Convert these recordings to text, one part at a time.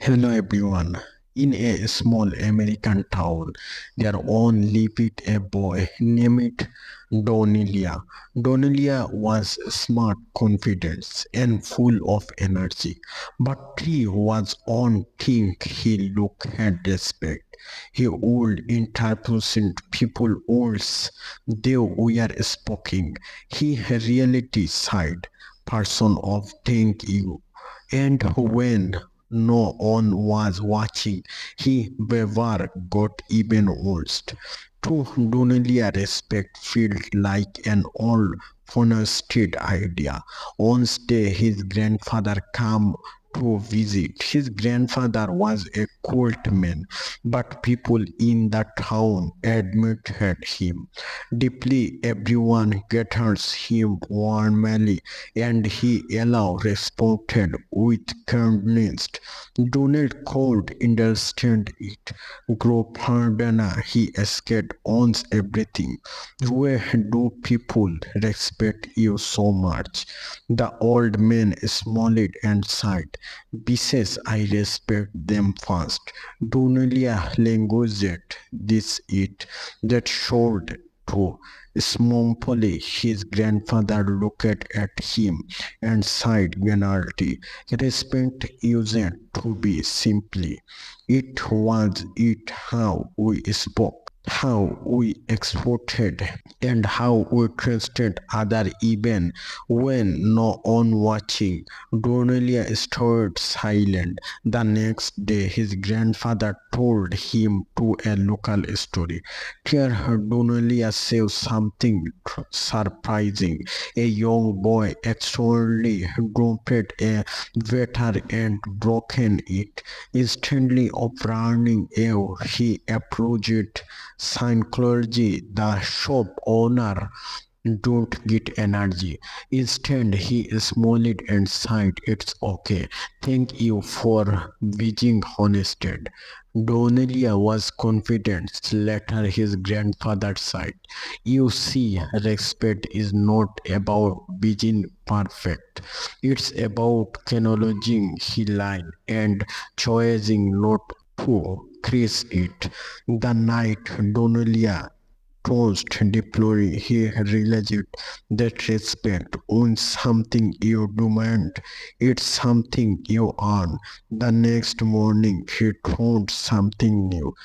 Hello everyone. In a small American town, there only lived a boy named Donilia. Donilia was smart, confident, and full of energy. But he was one thing he looked had respect. He would introduce people else they were speaking. He reality side person of thank you. And when no one was watching, he behavior got even worse. To Donelia respect felt like an old forested idea. One day his grandfather came to visit. His grandfather was a cold man, but people in the town admired him deeply. Everyone gathers him warmly, and he allow responded with kindness. Donald could understand it. Grow pardana, he escaped owns everything. Where do people respect you so much? The old man smiled and sighed. Besides, I respect them first. Donalia languaged this it that showed too. Smompoli, his grandfather looked at him and sighed gently. Respect isn't to be simply. It was it how we spoke, how we exported, and how we trusted other even when no one watching. Donelia stood silent. The next day his grandfather told him to a local story. Here Donelia saw something surprising. A young boy actually dropped a waiter and broken it. Instantly of running awe, he approached Saint Clergy, the shop owner don't get energy. Instead, he smiled and sighed, It's okay. Thank you for being honest. Donelia was confident. Later, his grandfather sighed. You see, respect is not about being perfect. It's about acknowledging his line and choosing not to crease it. The night Donelia Post deploy he realized that respect owns something you demand, it's something you earn. The next morning he found something new.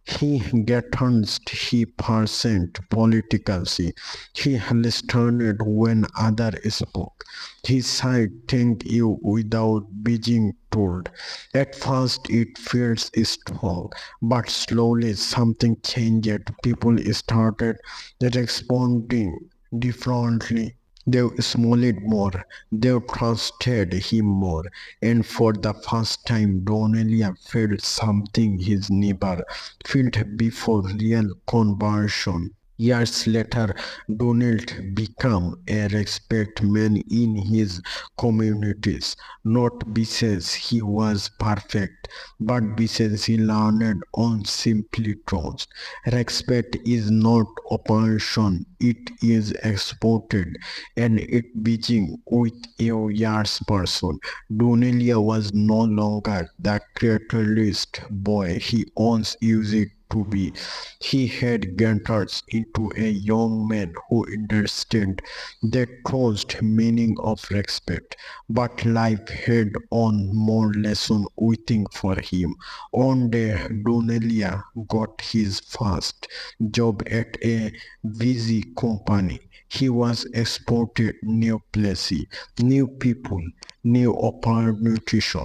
He gets he percent politically. He listened when others spoke. He said thank you without being told. At first it feels strong, but slowly something changed. People started responding differently. They smiled more, they trusted him more, and for the first time, Donelia felt something his neighbor felt before real conversion. Years later, Donald became a respected man in his communities, not because he was perfect, but because he learned on simply trust. Respect is not option, it is exported, and it begins with a year's person. Donelia was no longer the catalyst boy he once used to be. He had gathered into a young man who understood the trust meaning of respect. But life had on more lesson waiting for him. One day, Donelia got his first job at a busy company. He was exported new places, new people, new opportunities.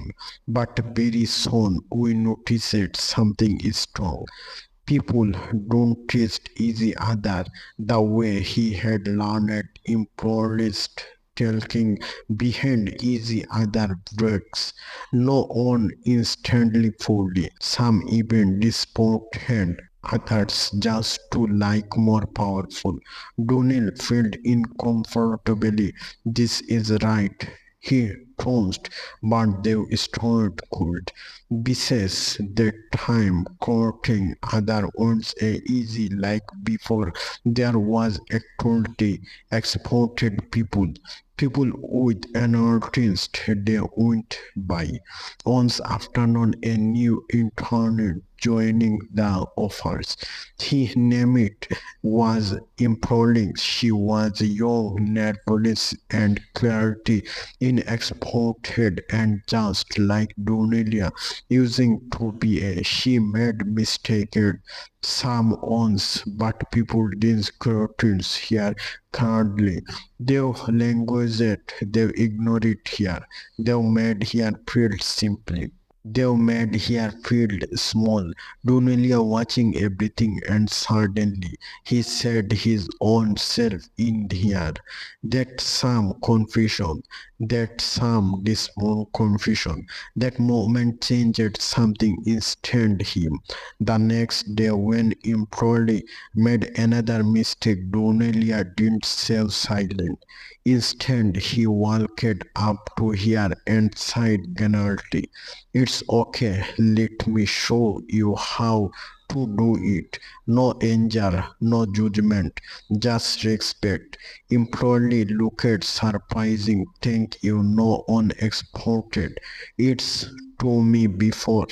But very soon we noticed something is wrong. People don't taste easy other the way he had learned improvised talking behind easy other breaks. No one instantly fully. Some even disputed others just to like more powerful. Donald felt uncomfortably. This is right. He tossed, but they stood cold. Besides that time courting other ones a easy like before there was actuality exported people. People with anarchists they went by. Once afternoon a new intern joining the offers. His name was imploring. She was young, nervous and clarity inexported and just like Donelia using to be a she made mistaken some once but people didn't curtains here kindly. They've languaged it, they've ignored it here. They've made here feel simply. They've made here feel small. Dunulia watching everything and suddenly he said his own self in here. That some confusion, that some dismal confusion, that moment changed something instant him. The next day when Improli made another mistake, Donelia didn't stay silent. Instead, he walked up to her and said gently, "It's okay, let me show you how to do it. No anger, no judgment, just respect." Improli looked surprising, thank you, no unexpected. It's to me before.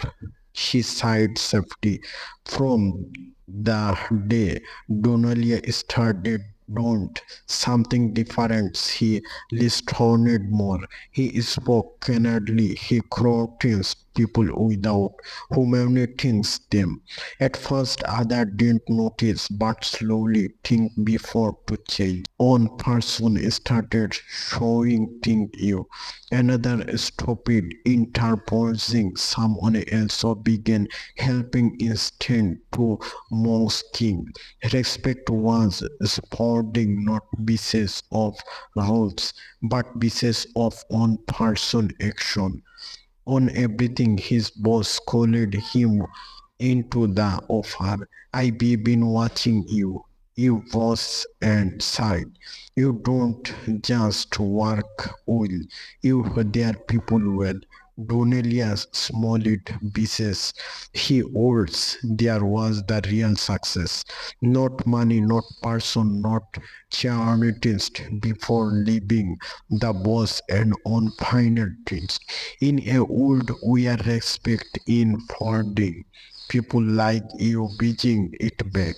She sighed softly. From the day Donalia started don't something different. He listened more. He spoke candidly. He criticized people without humanizing them. At first, others didn't notice, but slowly think before to change. One person started showing things you. Another stopped interposing. Someone else began helping instant to most king. Respect was sporting not basis of rules, but basis of on person action. On everything his boss called him into the offer. I've been watching you. You boss and side. You don't just work well. You dare people well. Donelia's smallest business. He owes there was the real success. Not money, not person, not charitist before leaving the boss and on final things. In a world where respect in funding, people like you begging it back.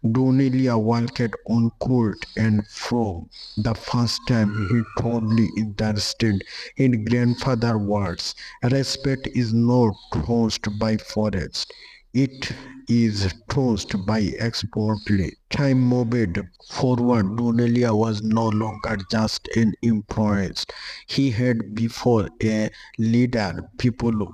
Donelia walked on court and from the first time he totally interested in grandfather words. Respect is not caused by forest. It is caused by exportly. Time moved forward. Donelia was no longer just an employee. He had before a leader. People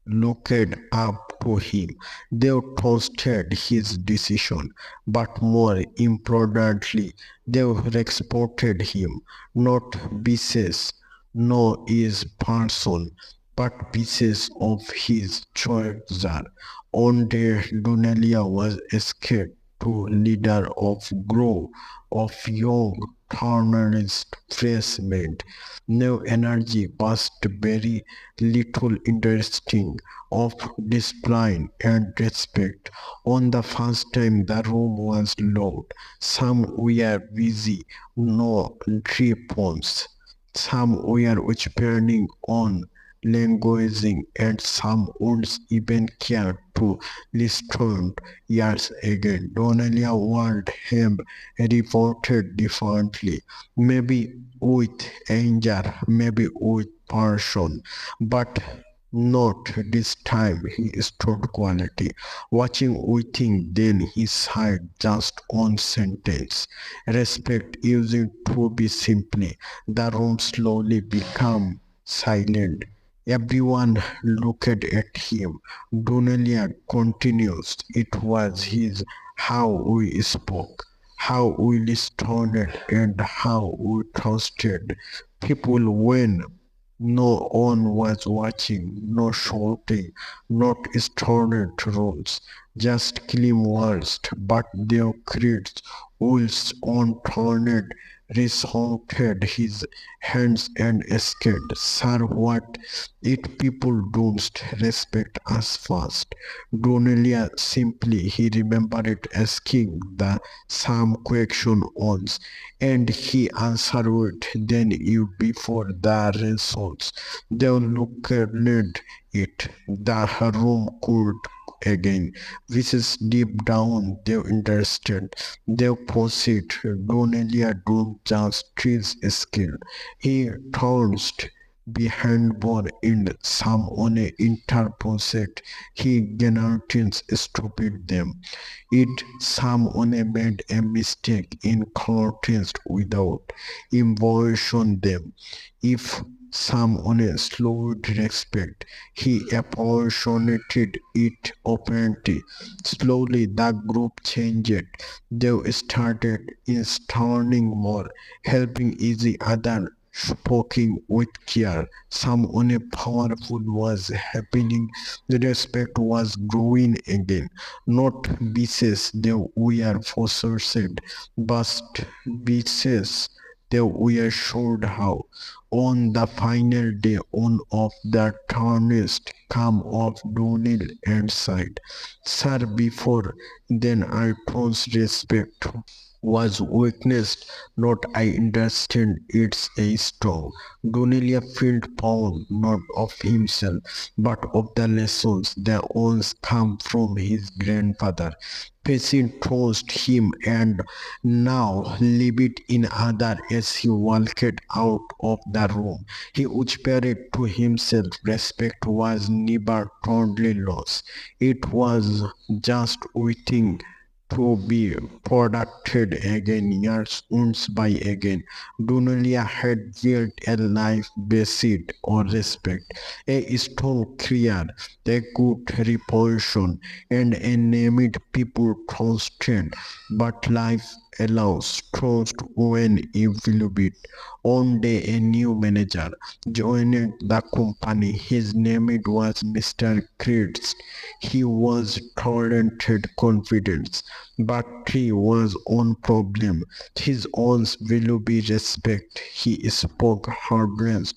looked up to him. They trusted his decision, but more importantly, they respected him, not pieces, no his person, but pieces of his treasure. On day Dunalia was escaped to leader of grow of young journalist freshmen. No energy past very little interesting of discipline and respect. On the first time the room was loud. Some were busy, no tree phones. Some were whispering on languaging and some wouldn't even care to listen years again. Donelia warned him reported differently, maybe with anger, maybe with passion, but not this time. He stood quality, watching waiting, then he sighed just one sentence. Respect used to be simply. The room slowly became silent. Everyone looked at him. Donelia continues. It was his how we spoke, how we listened, and how we trusted people when no one was watching, no shouting, not stern rules, just clean walls, but their creeds, wolves on turned resorted his hands and escaped. Sir, what it people don't respect us first. Donelia simply he remembered asking the same question once, and he answered then you before the results. They looked at it. The room cooled again. This is deep down they interested. They proceed. Donelia don't just trees skill. He turns behind bar in someone interposed. He guarantees stupid them. It someone made a mistake in contest without invocation them. If someone slowed respect, he apportioned it openly. Slowly the group changed. They started installing more, helping each other, speaking with care. Someone powerful was happening. The respect was growing again. Not beaches they were forced, but beaches they were showed how. On the final day, one of the turnest come of Donald and sighed, Sir, before then I troun's respect was weakness, not I understand it's a strong. Donelia felt proud not of himself, but of the lessons that once come from his grandfather. Patient trust him and now leave it in other as he walked out of the room. He whispered to himself, respect was never totally lost. It was just waiting to be protected again years once by again. Dunulia had built a life based on respect, a strong career, a good reputation, and a named people trusted. But life allows trust when evaluated. One day a new manager joined the company. His name was Mr. Kritz. He was talented, confident, but he was one problem. His own valuable respect. He spoke hardest,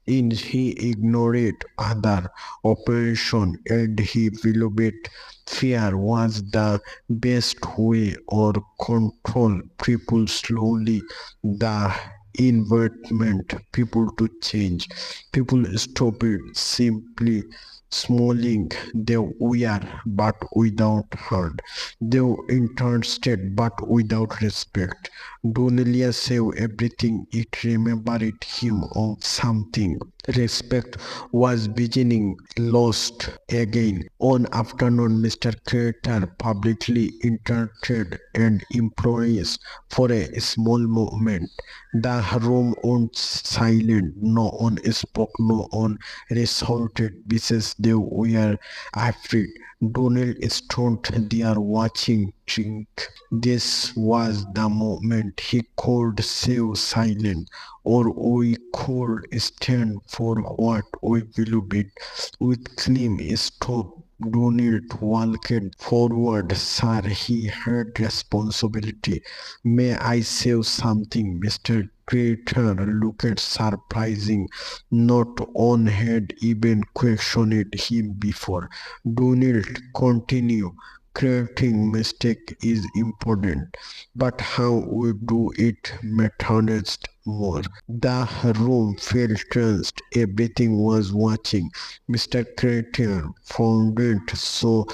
and he ignored other operation, and he valued fear was the best way or control people slowly. The environment people to change. People stopped simply smiling. They were but without hurt. They were interested but without respect. Donelia saved everything. It remembered him of something. Respect was beginning lost again. On afternoon, Mr. Creator publicly interrupted and employees for a small moment. The room went silent. No one spoke, no one resorted because they were afraid. Donald stood there watching drink. This was the moment he could save silence, or we could stand for what we believed. With clean stop, Donald walked forward. Sir, he had responsibility. May I save something, Mr. Creator looked surprising. Not one had even questioned him before. Donald continue. Creating mistake is important, but how we do it matters more. The room felt tensed. Everything was watching. Mr. Creator found it so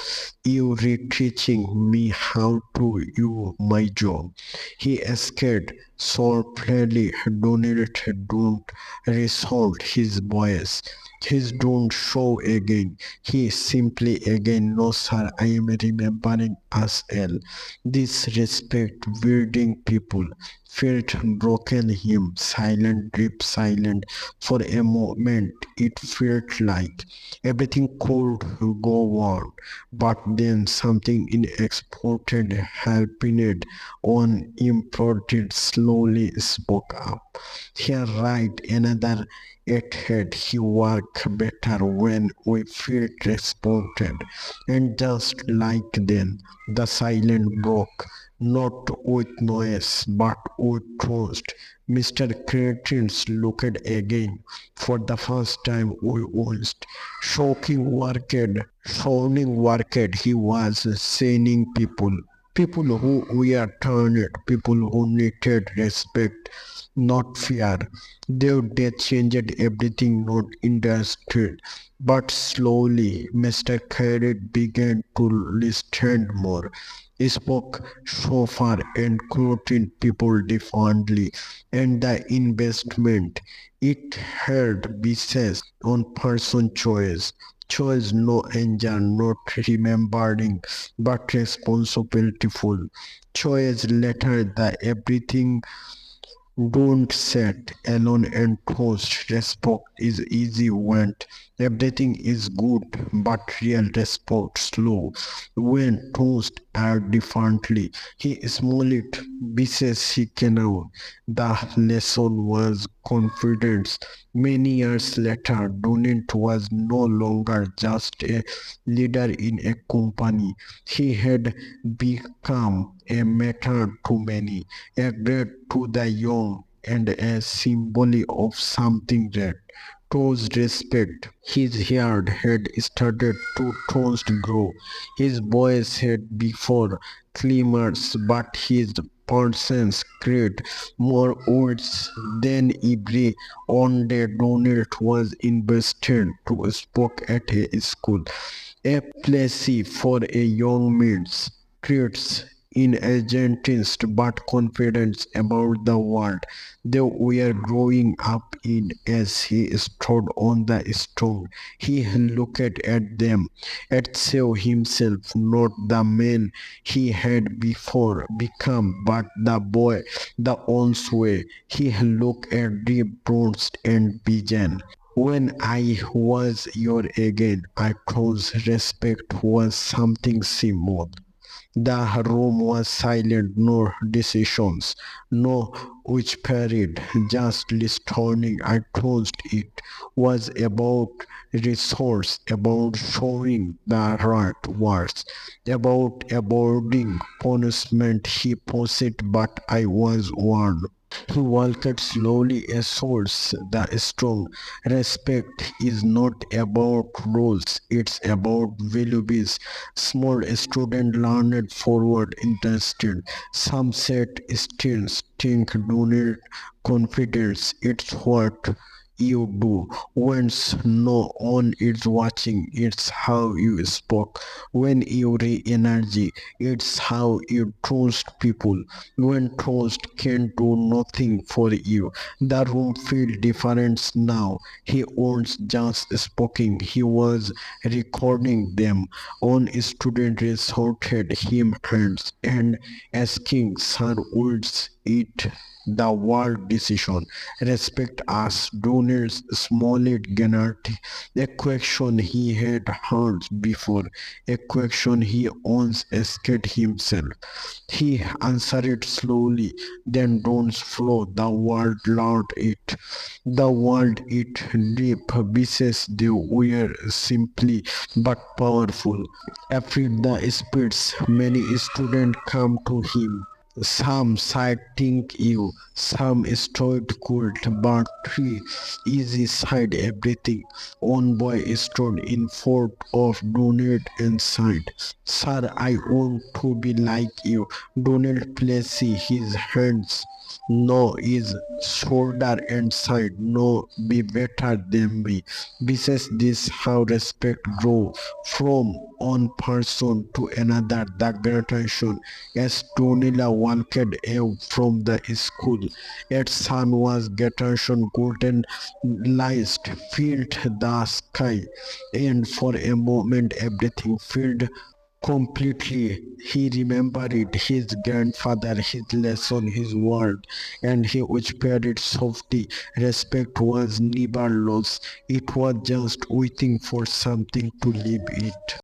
you teaching me how to do my job. He asked softly. Donald don't resort his voice. His don't show again. He simply again, no sir, I am remembering us all. This respect building people felt broken him, silent, deep silent. For a moment it felt like everything could go on. But then something unexpected happened. On imported slowly spoke up. Here right another it had he worked better when we felt respected. And just like then, the silence broke. not with noise, but with trust. Mr. Cretins looked again. For the first time we watched. Showing worked, he was seeing people. People who were turned, people who needed respect, not fear. They changed everything, not industry. But slowly, Mr. Carrot began to listen more. He spoke so far and quoted people differently, and the investment it had basis on person choice. Choice no anger, not remembering, but responsibility-full. Choice later the everything don't sit alone and toast. Respect is easy when everything is good, but real respect slow. When toast are differently, he small it, bises he cannot. The lesson was confidence. Many years later, Donant was no longer just a leader in a company. He had become a mentor to many, a great to the young, and a symbol of something that towards respect. His hair had started to toast grow. His voice had before clamours, but his persons create more words than every on day Donald was invested to spoke at a school. A place for a young man's creates in agentist but confidence about the world they were growing up in. As he stood on the stone, he looked at them, at save himself, not the man he had before become, but the boy, the own way. He looked at deep roots and began. When I was your again, I thought respect was something simple. The room was silent, no decisions, no which period, just listening. I thought it was about resource, about showing the right words, about avoiding punishment. He paused, but I was warned. He walked slowly towards the strong. Respect is not about rules, it's about values. Small student learned forward interested. Some sat still, think, donate confidence. It's what you do once no one is watching. It's how you spoke when you re-energy. It's how you trust people when trust can do nothing for you. The room feel different now. He was just speaking, he was recording them. One student resorted him hands and asking, "Sir, would it the world decision respect us donors smallest Gennady?" A question he had heard before, a question he once asked himself. He answered it slowly, then don't flow. The world loved it. The world it deep pieces they were simply but powerful. After the spirits, many students come to him. Some citing you, some stood cold, but three easy side everything. One boy stood in front of Donald and said, "Sir, I want to be like you." Donald placed his hands no is shoulder and side, no be better than me. Besides this, how respect grow from one person to another. The gratitude as Tonila walked out from the school. Its sun was gratitude golden light filled the sky, and for a moment everything filled completely. He remembered his grandfather, his lesson, his word, and he whispered it softly. Respect was never lost. It was just waiting for something to leave it.